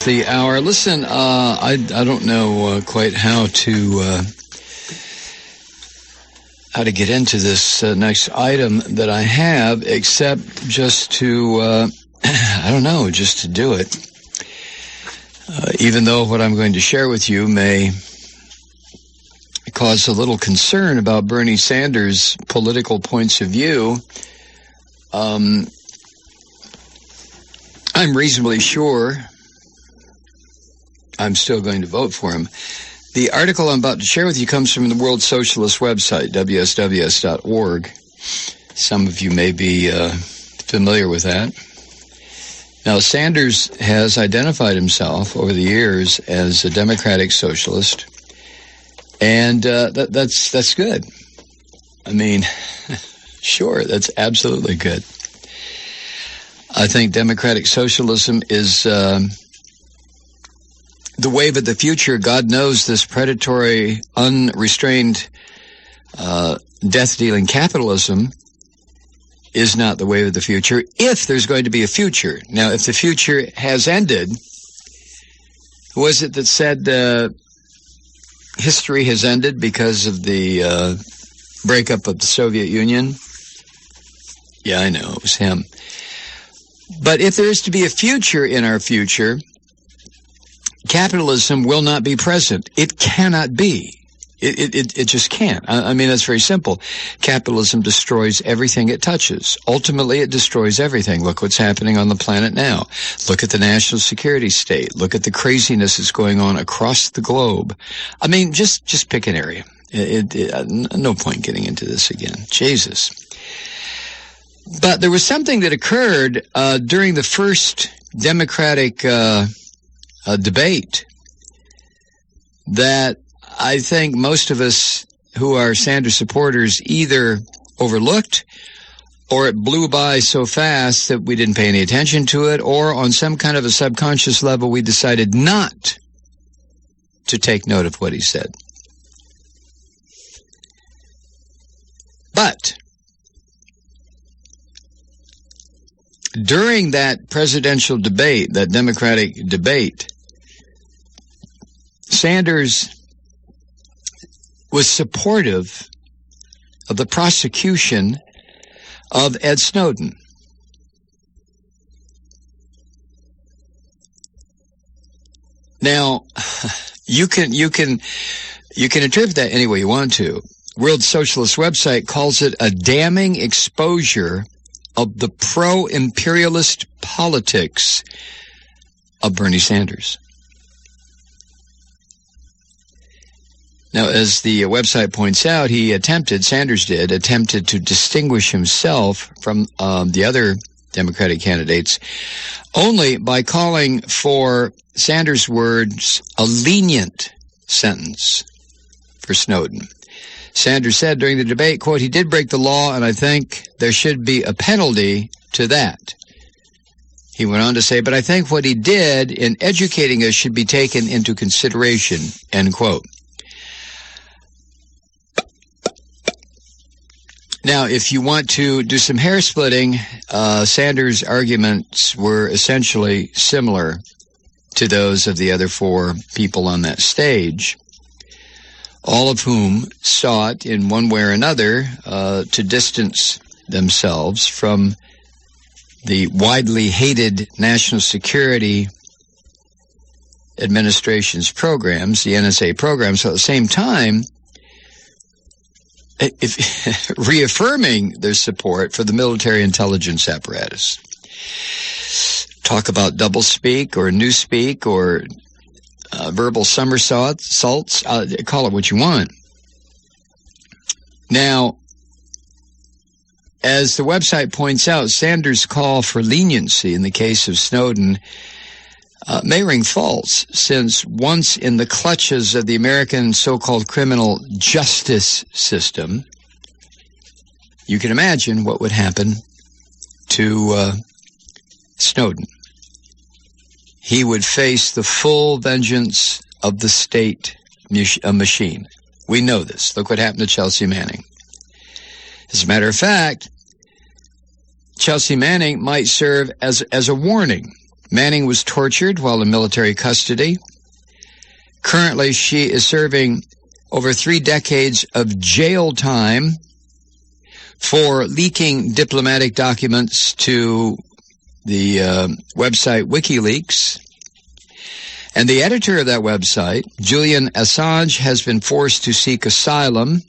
The hour. Listen, I don't know quite how to get into this next item that I have, except just to just to do it. Even though what I'm going to share with you may cause a little concern about Bernie Sanders' political points of view, I'm reasonably sure I'm still going to vote for him. The article I'm about to share with you comes from the World Socialist website, WSWS.org. Some of you may be familiar with that. Now, Sanders has identified himself over the years as a democratic socialist, and that's good. I mean, sure, that's absolutely good. I think democratic socialism is the wave of the future. God knows this predatory, unrestrained, death-dealing capitalism is not the wave of the future, if there's going to be a future. Now, if the future has ended, who was it that said history has ended because of the breakup of the Soviet Union? Yeah, I know, it was him. But if there is to be a future in our future, capitalism will not be present. It cannot be. It just can't. I mean, that's very simple. Capitalism destroys everything it touches. Ultimately, it destroys everything. Look what's happening on the planet now. Look at the national security state. Look at the craziness that's going on across the globe. I mean, just pick an area. No point getting into this again. Jesus. But there was something that occurred during the first Democratic debate that I think most of us who are Sanders supporters either overlooked, or it blew by so fast that we didn't pay any attention to it, or on some kind of a subconscious level we decided not to take note of what he said. But during that presidential debate, that Democratic debate, Sanders was supportive of the prosecution of Ed Snowden. Now, you can interpret that any way you want to. World Socialist website calls it a damning exposure of the pro-imperialist politics of Bernie Sanders. Now, as the website points out, Sanders attempted to distinguish himself from the other Democratic candidates only by calling for Sanders' words a lenient sentence for Snowden. Sanders said during the debate, quote, "He did break the law, and I think there should be a penalty to that." He went on to say, "But I think what he did in educating us should be taken into consideration," end quote. Now, if you want to do some hair splitting, Sanders' arguments were essentially similar to those of the other four people on that stage, all of whom sought in one way or another to distance themselves from the widely hated National Security Administration's programs, the NSA programs. So at the same time, reaffirming their support for the military intelligence apparatus. Talk about doublespeak or newspeak or verbal somersaults, call it what you want. Now, as the website points out, Sanders' call for leniency in the case of Snowden may ring false, since once in the clutches of the American so-called criminal justice system, you can imagine what would happen to Snowden. He would face the full vengeance of the state machine. We know this. Look what happened to Chelsea Manning. As a matter of fact, Chelsea Manning might serve as a warning Manning was tortured while in military custody. Currently, she is serving over 3 decades of jail time for leaking diplomatic documents to the website WikiLeaks. And the editor of that website, Julian Assange, has been forced to seek asylum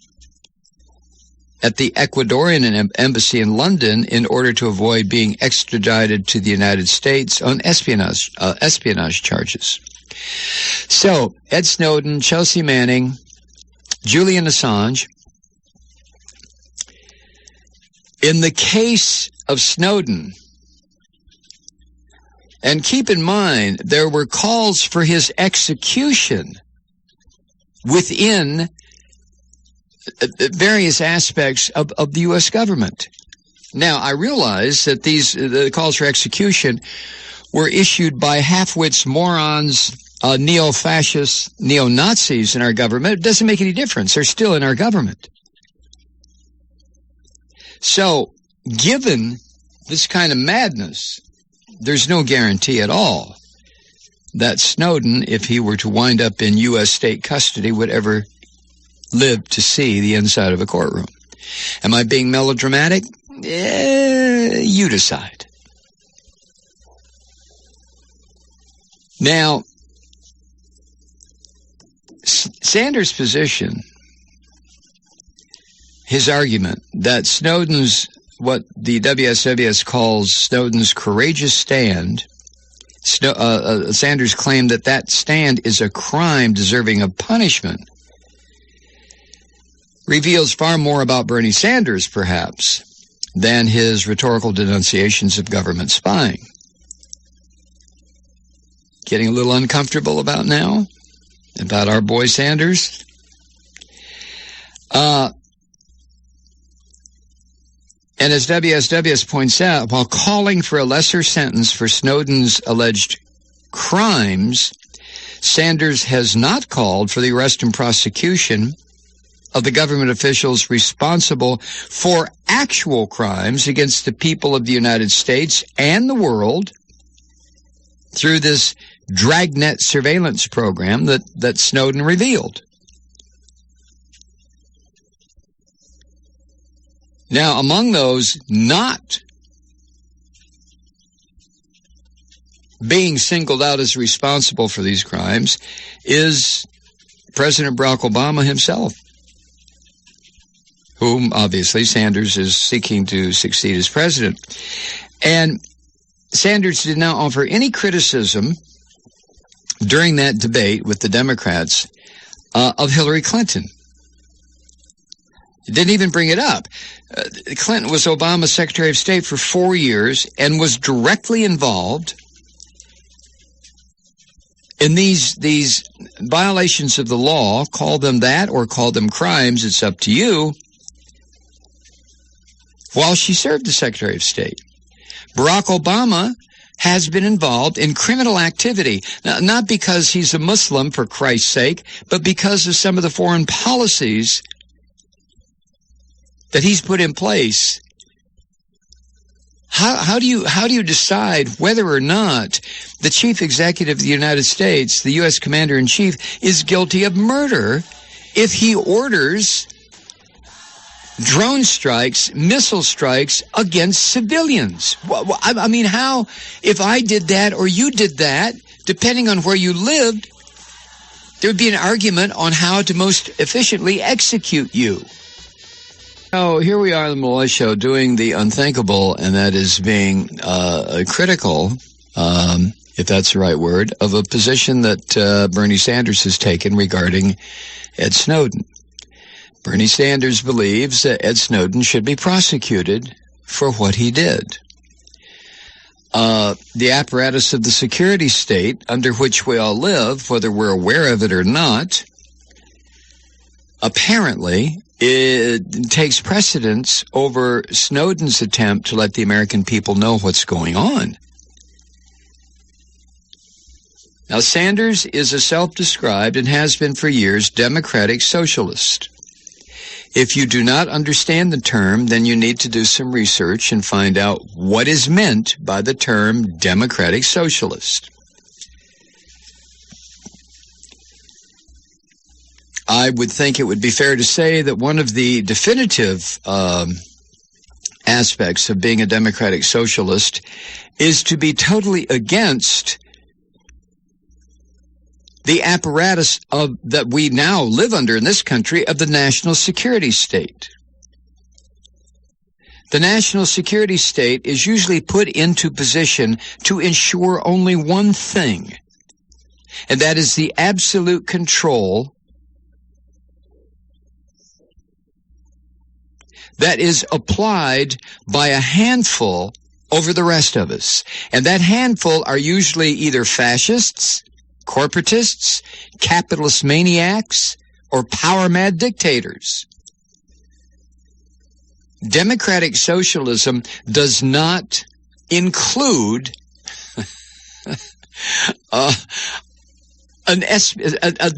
at the Ecuadorian embassy in London in order to avoid being extradited to the United States on espionage charges. So, Ed Snowden, Chelsea Manning, Julian Assange. In the case of Snowden, and keep in mind, there were calls for his execution within various aspects of the U.S. government. Now, I realize that the calls for execution were issued by half-wits, morons, neo-fascists, neo-Nazis in our government. It doesn't make any difference. They're still in our government. So, given this kind of madness, there's no guarantee at all that Snowden, if he were to wind up in U.S. state custody, would ever live to see the inside of a courtroom. Am I being melodramatic? You decide. Now, Sanders' position, his argument that Snowden's, what the WSWS calls Snowden's courageous stand, Sanders claimed that stand is a crime deserving of punishment, reveals far more about Bernie Sanders, perhaps, than his rhetorical denunciations of government spying. Getting a little uncomfortable about now? About our boy Sanders? And as WSWS points out, while calling for a lesser sentence for Snowden's alleged crimes, Sanders has not called for the arrest and prosecution of the government officials responsible for actual crimes against the people of the United States and the world through this dragnet surveillance program that Snowden revealed. Now, among those not being singled out as responsible for these crimes is President Barack Obama himself, whom obviously Sanders is seeking to succeed as president. And Sanders did not offer any criticism during that debate with the Democrats of Hillary Clinton. He didn't even bring it up. Clinton was Obama's Secretary of State for 4 years and was directly involved in these violations of the law. Call them that or call them crimes, it's up to you, while she served as Secretary of State. Barack Obama has been involved in criminal activity, not because he's a Muslim, for Christ's sake, but because of some of the foreign policies that he's put in place. How do you decide whether or not the chief executive of the United States, the U.S. commander-in-chief, is guilty of murder if he orders drone strikes, missile strikes against civilians? I mean, how, if I did that or you did that, depending on where you lived, there would be an argument on how to most efficiently execute you. So here we are on the Malloy Show doing the unthinkable, and that is being critical, if that's the right word, of a position that Bernie Sanders has taken regarding Ed Snowden. Bernie Sanders believes that Ed Snowden should be prosecuted for what he did. The apparatus of the security state under which we all live, whether we're aware of it or not, apparently it takes precedence over Snowden's attempt to let the American people know what's going on. Now, Sanders is a self-described, and has been for years, democratic socialist. If you do not understand the term, then you need to do some research and find out what is meant by the term democratic socialist. I would think it would be fair to say that one of the definitive aspects of being a democratic socialist is to be totally against the apparatus that we now live under in this country of the national security state. The national security state is usually put into position to ensure only one thing, and that is the absolute control that is applied by a handful over the rest of us. And that handful are usually either fascists, corporatists, capitalist maniacs, or power-mad dictators. Democratic socialism does not include a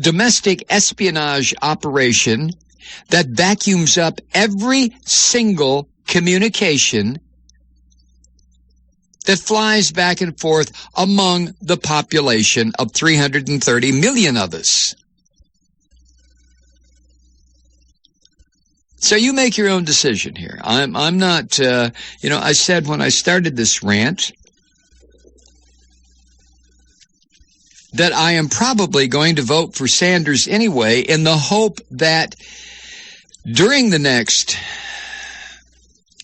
domestic espionage operation that vacuums up every single communication that flies back and forth among the population of 330 million of us. So you make your own decision here. I'm not, I said when I started this rant that I am probably going to vote for Sanders anyway in the hope that during the next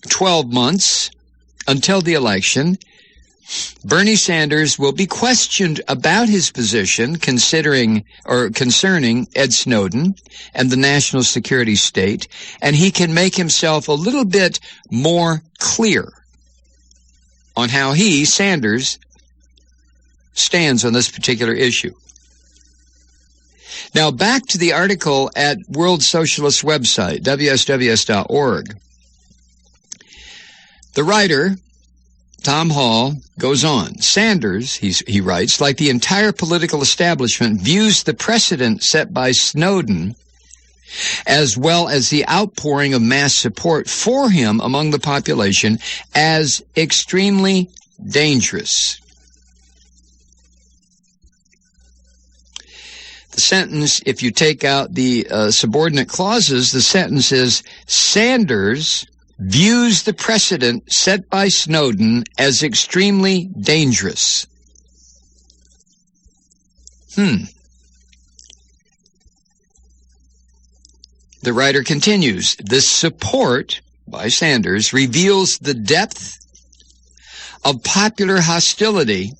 12 months until the election, Bernie Sanders will be questioned about his position concerning Ed Snowden and the national security state, and he can make himself a little bit more clear on how he, Sanders, stands on this particular issue. Now, back to the article at World Socialist website, WSWS.org. The writer, Tom Hall, goes on. Sanders, he writes, like the entire political establishment, views the precedent set by Snowden as well as the outpouring of mass support for him among the population as extremely dangerous. The sentence, if you take out the subordinate clauses, the sentence is, Sanders views the precedent set by Snowden as extremely dangerous. The writer continues, this support by Sanders reveals the depth of popular hostility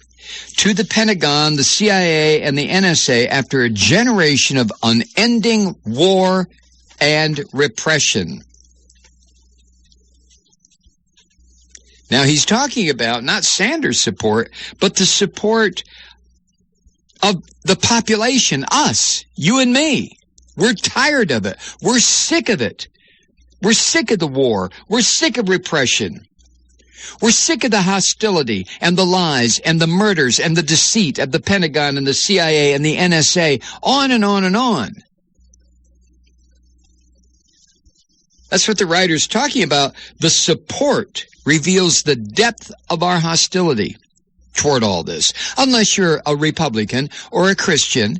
to the Pentagon, the CIA, and the NSA after a generation of unending war and repression. Now, he's talking about not Sanders' support, but the support of the population, us, you and me. We're tired of it. We're sick of it. We're sick of the war. We're sick of repression. We're sick of the hostility and the lies and the murders and the deceit of the Pentagon and the CIA and the NSA, on and on and on. That's what the writer's talking about. The support reveals the depth of our hostility toward all this. Unless you're a Republican or a Christian,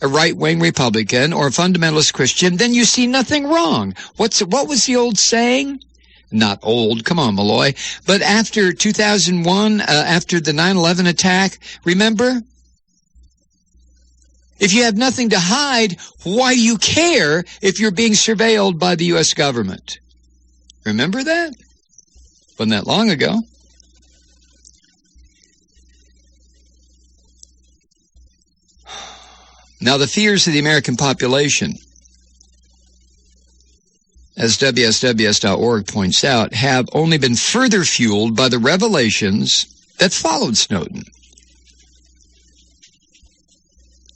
a right-wing Republican or a fundamentalist Christian, then you see nothing wrong. What was the old saying? Not old, come on, Malloy. But after 2001, after the 9/11 attack, remember? If you have nothing to hide, why do you care if you're being surveilled by the U.S. government? Remember that? Wasn't that long ago. Now, the fears of the American population, as WSWS.org points out, have only been further fueled by the revelations that followed Snowden,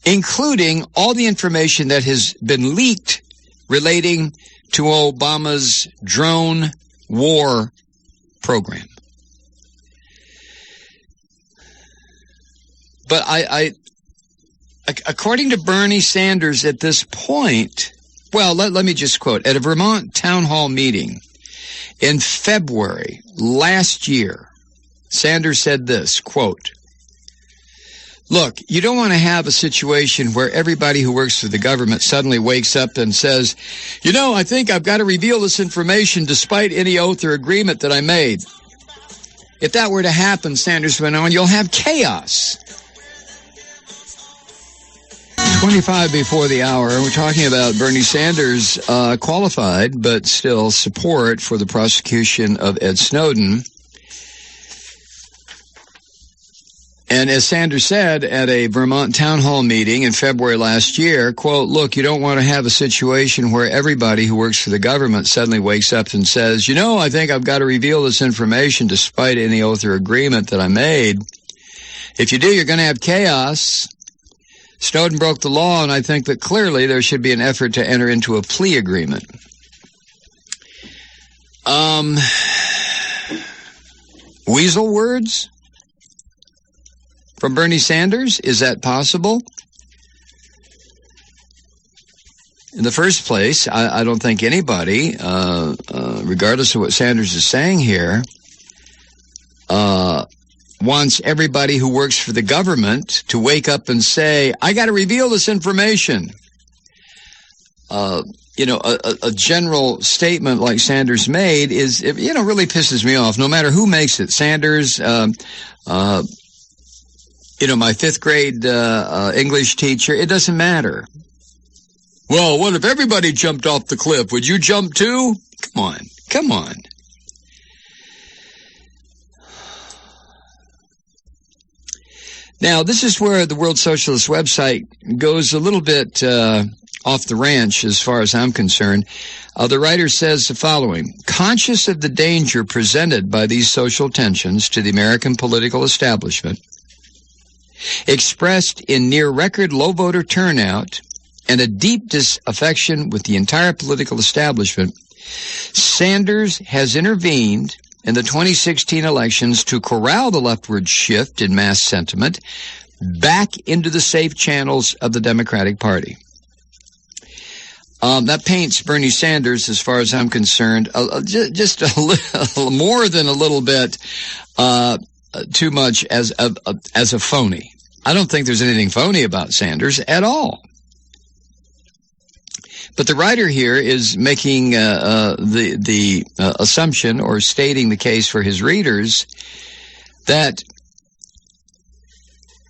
including all the information that has been leaked relating to Obama's drone war program. But according to Bernie Sanders at this point, Well, let me just quote. At a Vermont town hall meeting in February last year, Sanders said this, quote, "Look, you don't want to have a situation where everybody who works for the government suddenly wakes up and says, you know, I think I've got to reveal this information despite any oath or agreement that I made. If that were to happen," Sanders went on, "you'll have chaos." 25 before the hour, we're talking about Bernie Sanders' qualified but still support for the prosecution of Ed Snowden. And as Sanders said at a Vermont town hall meeting in February last year, quote, "Look, you don't want to have a situation where everybody who works for the government suddenly wakes up and says, you know, I think I've got to reveal this information despite any oath or agreement that I made. If you do, you're going to have chaos. Snowden broke the law, and I think that clearly there should be an effort to enter into a plea agreement." Weasel words from Bernie Sanders? Is that possible? In the first place, I don't think anybody, regardless of what Sanders is saying here, wants everybody who works for the government to wake up and say, I got to reveal this information. A general statement like Sanders made is, really pisses me off, no matter who makes it. Sanders, my fifth grade English teacher, it doesn't matter. Well, what if everybody jumped off the cliff? Would you jump too? Come on. Now, this is where the World Socialist website goes a little bit off the ranch as far as I'm concerned. The writer says the following: conscious of the danger presented by these social tensions to the American political establishment, expressed in near-record low voter turnout and a deep disaffection with the entire political establishment, Sanders has intervened in the 2016 elections to corral the leftward shift in mass sentiment back into the safe channels of the Democratic Party. That paints Bernie Sanders, as far as I'm concerned, just a little more than a little bit too much as a phony. I don't think there's anything phony about Sanders at all. But the writer here is making the assumption, or stating the case for his readers, that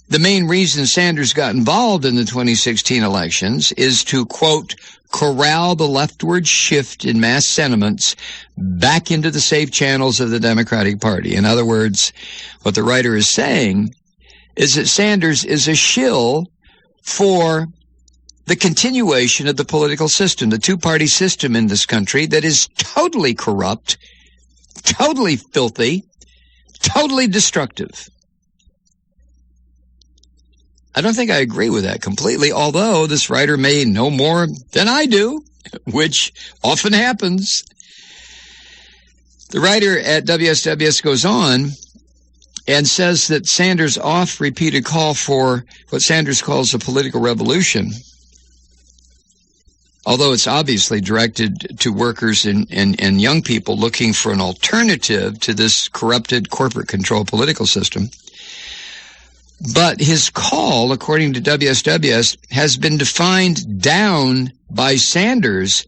the main reason Sanders got involved in the 2016 elections is to, quote, corral the leftward shift in mass sentiments back into the safe channels of the Democratic Party. In other words, what the writer is saying is that Sanders is a shill for the continuation of the political system, the two-party system in this country that is totally corrupt, totally filthy, totally destructive. I don't think I agree with that completely, although this writer may know more than I do, which often happens. The writer at WSWS goes on and says that Sanders' oft-repeated call for what Sanders calls a political revolution, although it's obviously directed to workers and young people looking for an alternative to this corrupted, corporate-controlled political system. But his call, according to WSWS, has been defined down by Sanders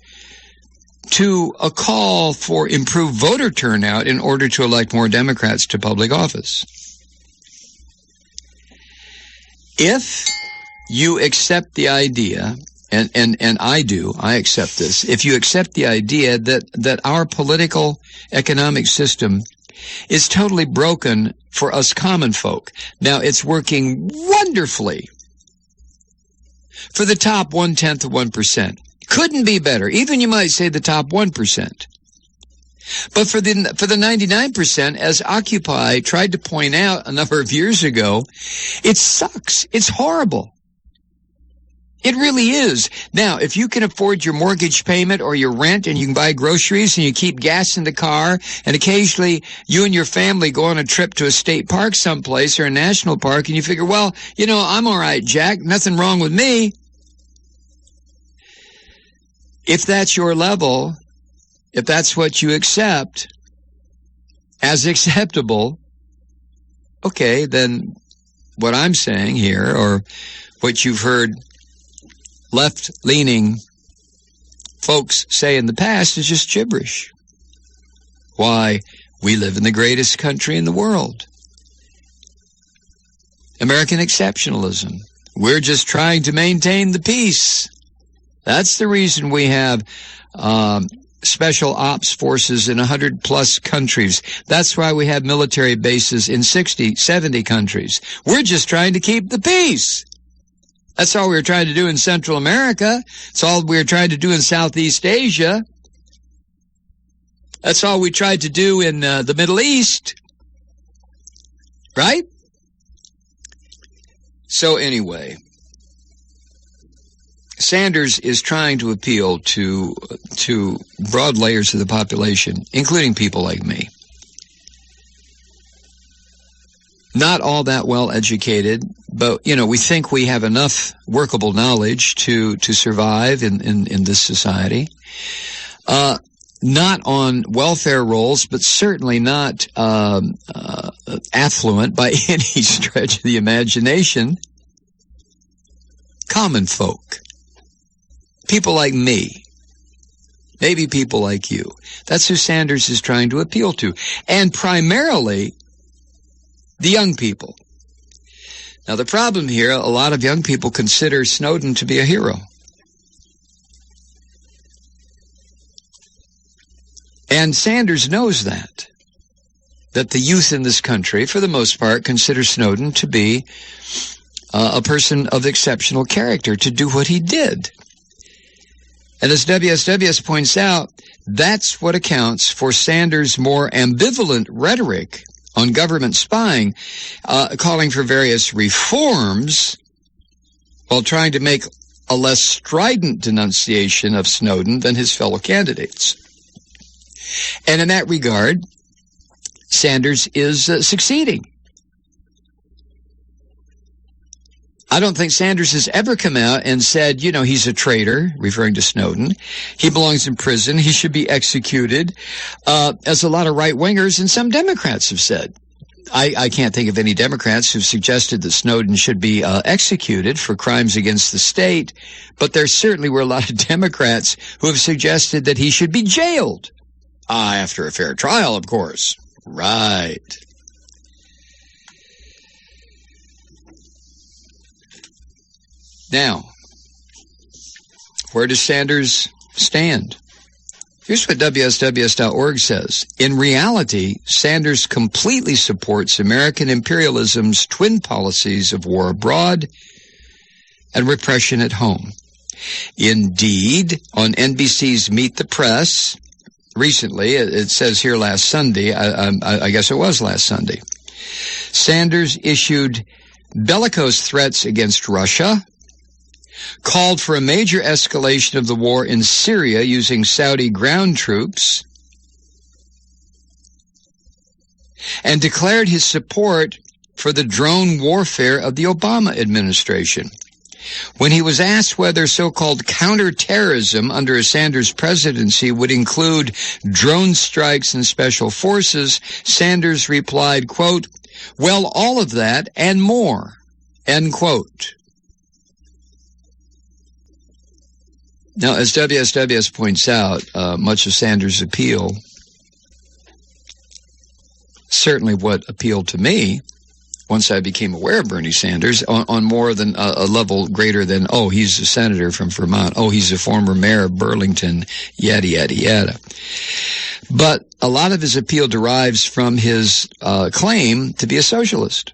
to a call for improved voter turnout in order to elect more Democrats to public office. If you accept the idea, and I accept this, if you accept the idea that our political economic system is totally broken for us common folk. Now, it's working wonderfully for the top 1/10 of 1%. Couldn't be better. Even you might say the top 1%. But for the 99%, as Occupy tried to point out a number of years ago, it sucks. It's horrible. It really is. Now, if you can afford your mortgage payment or your rent and you can buy groceries and you keep gas in the car and occasionally you and your family go on a trip to a state park someplace or a national park and you figure, well, I'm all right, Jack. Nothing wrong with me. If that's your level, if that's what you accept as acceptable, okay, then what I'm saying here, or what you've heard left-leaning folks say in the past, is just gibberish. Why, we live in the greatest country in the world. American exceptionalism. We're just trying to maintain the peace. That's the reason we have special ops forces in 100-plus countries. That's why we have military bases in 60, 70 countries. We're just trying to keep the peace. That's all we were trying to do in Central America. That's all we were trying to do in Southeast Asia. That's all we tried to do in the Middle East. Right? So anyway, Sanders is trying to appeal to broad layers of the population, including people like me. Not all that well educated, but, we think we have enough workable knowledge to survive in this society. Not on welfare rolls, but certainly not affluent by any stretch of the imagination. Common folk. People like me. Maybe people like you. That's who Sanders is trying to appeal to. And primarily, the young people. Now, the problem here, a lot of young people consider Snowden to be a hero. And Sanders knows that the youth in this country, for the most part, consider Snowden to be a person of exceptional character, to do what he did. And as WSWS points out, that's what accounts for Sanders' more ambivalent rhetoric on government spying, calling for various reforms while trying to make a less strident denunciation of Snowden than his fellow candidates. And in that regard, Sanders is succeeding. I don't think Sanders has ever come out and said, he's a traitor, referring to Snowden. He belongs in prison. He should be executed, as a lot of right-wingers and some Democrats have said. I can't think of any Democrats who've suggested that Snowden should be executed for crimes against the state, but there certainly were a lot of Democrats who have suggested that he should be jailed. After a fair trial, of course. Right. Now, where does Sanders stand? Here's what WSWS.org says. In reality, Sanders completely supports American imperialism's twin policies of war abroad and repression at home. Indeed, on NBC's Meet the Press, recently, it says here last Sunday, I guess it was last Sunday, Sanders issued bellicose threats against Russia, called for a major escalation of the war in Syria using Saudi ground troops, and declared his support for the drone warfare of the Obama administration. When he was asked whether so-called counter-terrorism under a Sanders presidency would include drone strikes and special forces, Sanders replied, quote, "Well, all of that and more," end quote. Now, as WSWS points out, much of Sanders' appeal, certainly what appealed to me once I became aware of Bernie Sanders, on more than a level greater than, he's a senator from Vermont, he's a former mayor of Burlington, yada, yada, yada. But a lot of his appeal derives from his claim to be a socialist.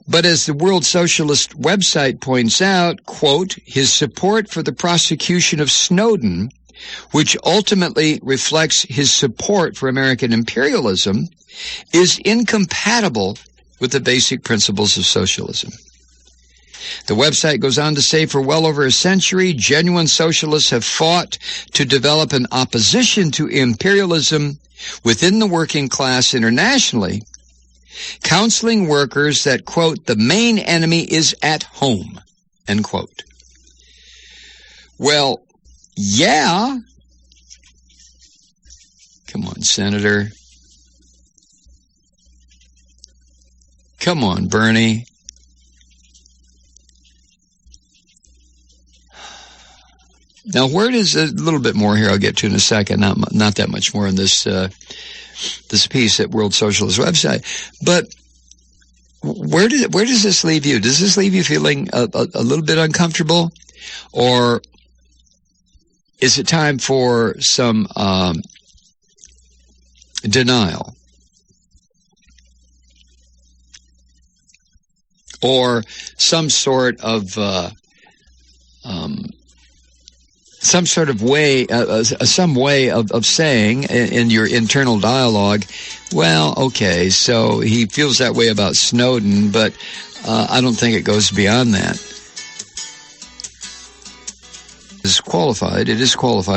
But as the World Socialist website points out, quote, his support for the prosecution of Snowden, which ultimately reflects his support for American imperialism, is incompatible with the basic principles of socialism. The website goes on to say, for well over a century, genuine socialists have fought to develop an opposition to imperialism within the working class internationally, counseling workers that, quote, the main enemy is at home, End quote. Well, yeah. Come on, Senator. Come on, Bernie. Now, where does a little bit more here? I'll get to in a second. Not that much more in this this piece at World Socialist website. But where does this leave you? Does this leave you feeling a little bit uncomfortable, or is it time for some denial, or some sort of way, some way of saying in your internal dialogue, well, okay, so he feels that way about Snowden, but I don't think it goes beyond that. It is qualified,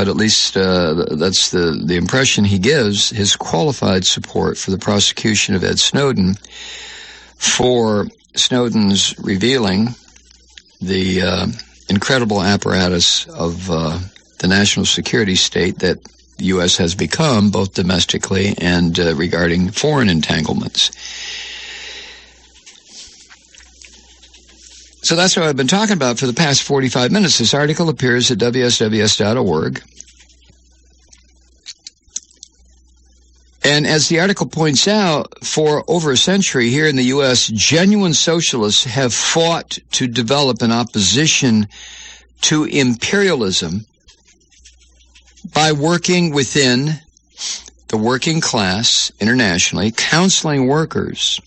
at least that's the impression he gives, his qualified support for the prosecution of Ed Snowden for Snowden's revealing the incredible apparatus of the national security state that the U.S. has become, both domestically and regarding foreign entanglements. So that's what I've been talking about for the past 45 minutes. This article appears at WSWS.org. And as the article points out, for over a century here in the U.S., genuine socialists have fought to develop an opposition to imperialism by working within the working class internationally, counseling workers,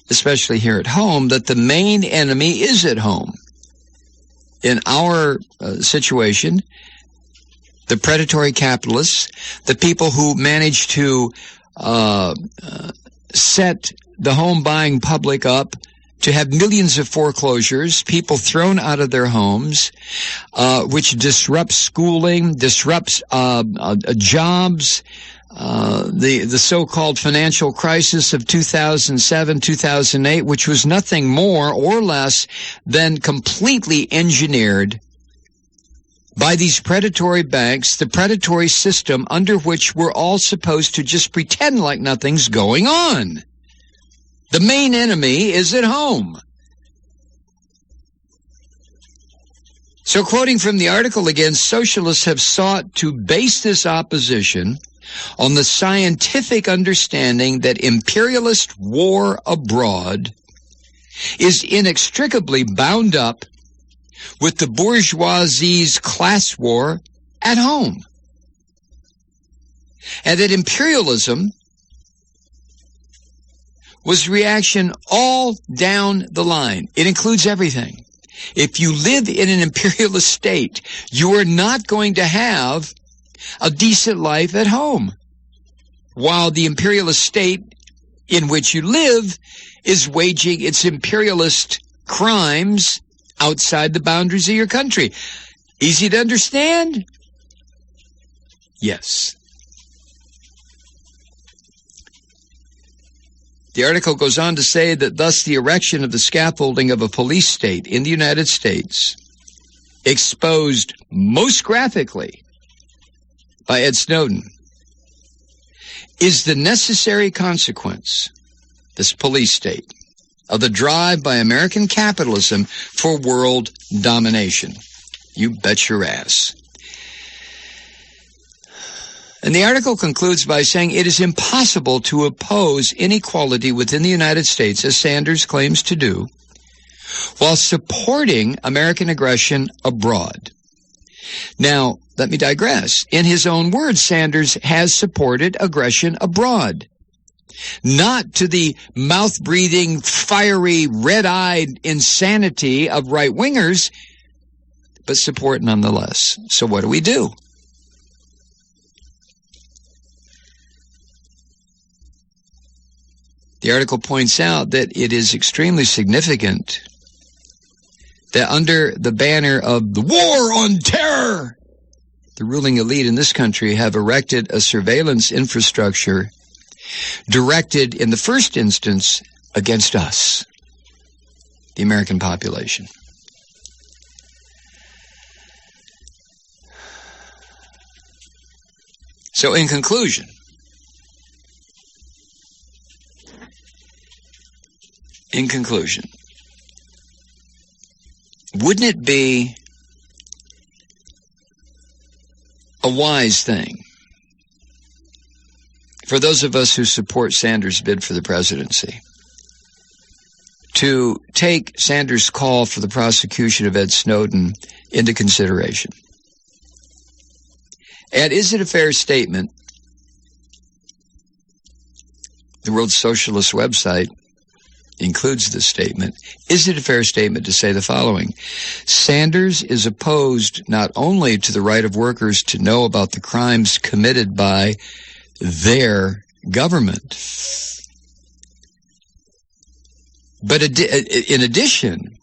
especially here at home, that the main enemy is at home. In our situation, the predatory capitalists, the people who manage to set the home buying public up to have millions of foreclosures, people thrown out of their homes, which disrupts schooling, disrupts jobs, the so-called financial crisis of 2007, 2008, which was nothing more or less than completely engineered by these predatory banks, the predatory system under which we're all supposed to just pretend like nothing's going on. The main enemy is at home. So quoting from the article again, socialists have sought to base this opposition on the scientific understanding that imperialist war abroad is inextricably bound up with the bourgeoisie's class war at home. And that imperialism was reaction all down the line. It includes everything. If you live in an imperialist state, you are not going to have a decent life at home, while the imperialist state in which you live is waging its imperialist crimes outside the boundaries of your country. Easy to understand? Yes. The article goes on to say that thus the erection of the scaffolding of a police state in the United States, exposed most graphically by Ed Snowden, is the necessary consequence, this police state, of the drive by American capitalism for world domination. You bet your ass. And the article concludes by saying it is impossible to oppose inequality within the United States, as Sanders claims to do, while supporting American aggression abroad. Now, let me digress. In his own words, Sanders has supported aggression abroad. Not to the mouth-breathing, fiery, red-eyed insanity of right-wingers, but support nonetheless. So what do we do? The article points out that it is extremely significant that under the banner of the war on terror, the ruling elite in this country have erected a surveillance infrastructure directed in the first instance against us, the American population. So in conclusion, wouldn't it be a wise thing for those of us who support Sanders' bid for the presidency to take Sanders' call for the prosecution of Ed Snowden into consideration? And is it a fair statement, the World Socialist website includes this statement, is it a fair statement to say the following: Sanders is opposed not only to the right of workers to know about the crimes committed by their government, but in addition,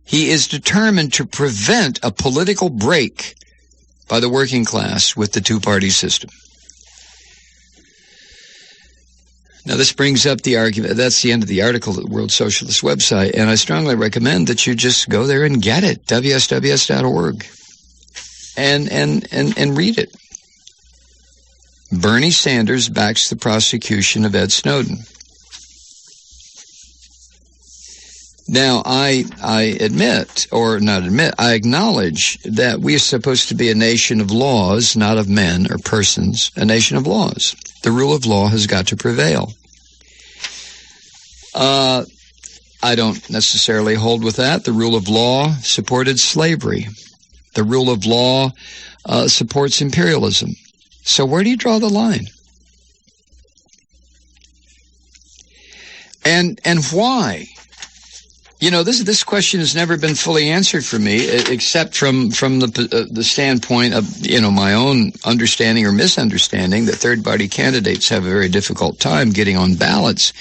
he is determined to prevent a political break by the working class with the two-party system. Now, this brings up the argument. That's the end of the article at the World Socialist website, and I strongly recommend that you just go there and get it, WSWS.org, and read it. Bernie Sanders backs the prosecution of Ed Snowden. Now, I acknowledge that we are supposed to be a nation of laws, not of men or persons, a nation of laws. The rule of law has got to prevail. I don't necessarily hold with that. The rule of law supported slavery. The rule of law supports imperialism. So where do you draw the line? And why? You know, this question has never been fully answered for me, except from the standpoint of, you know, my own understanding or misunderstanding that third-party candidates have a very difficult time getting on ballots.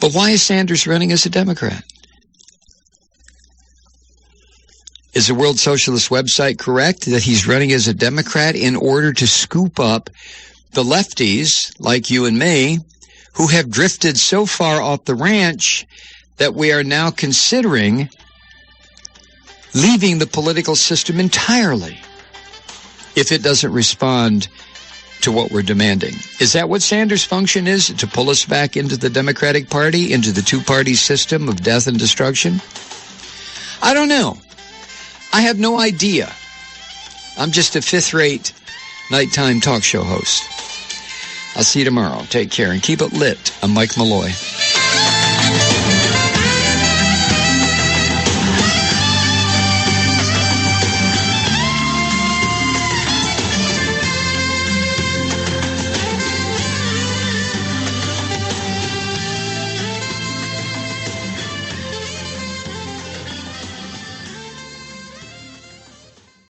But why is Sanders running as a Democrat? Is the World Socialist website correct that he's running as a Democrat in order to scoop up the lefties like you and me who have drifted so far off the ranch that we are now considering leaving the political system entirely if it doesn't respond to what we're demanding? Is that what Sanders' function is, to pull us back into the Democratic Party, into the two-party system of death and destruction? I don't know. I have no idea. I'm just a fifth-rate nighttime talk show host. I'll see you tomorrow. Take care and keep it lit. I'm Mike Malloy.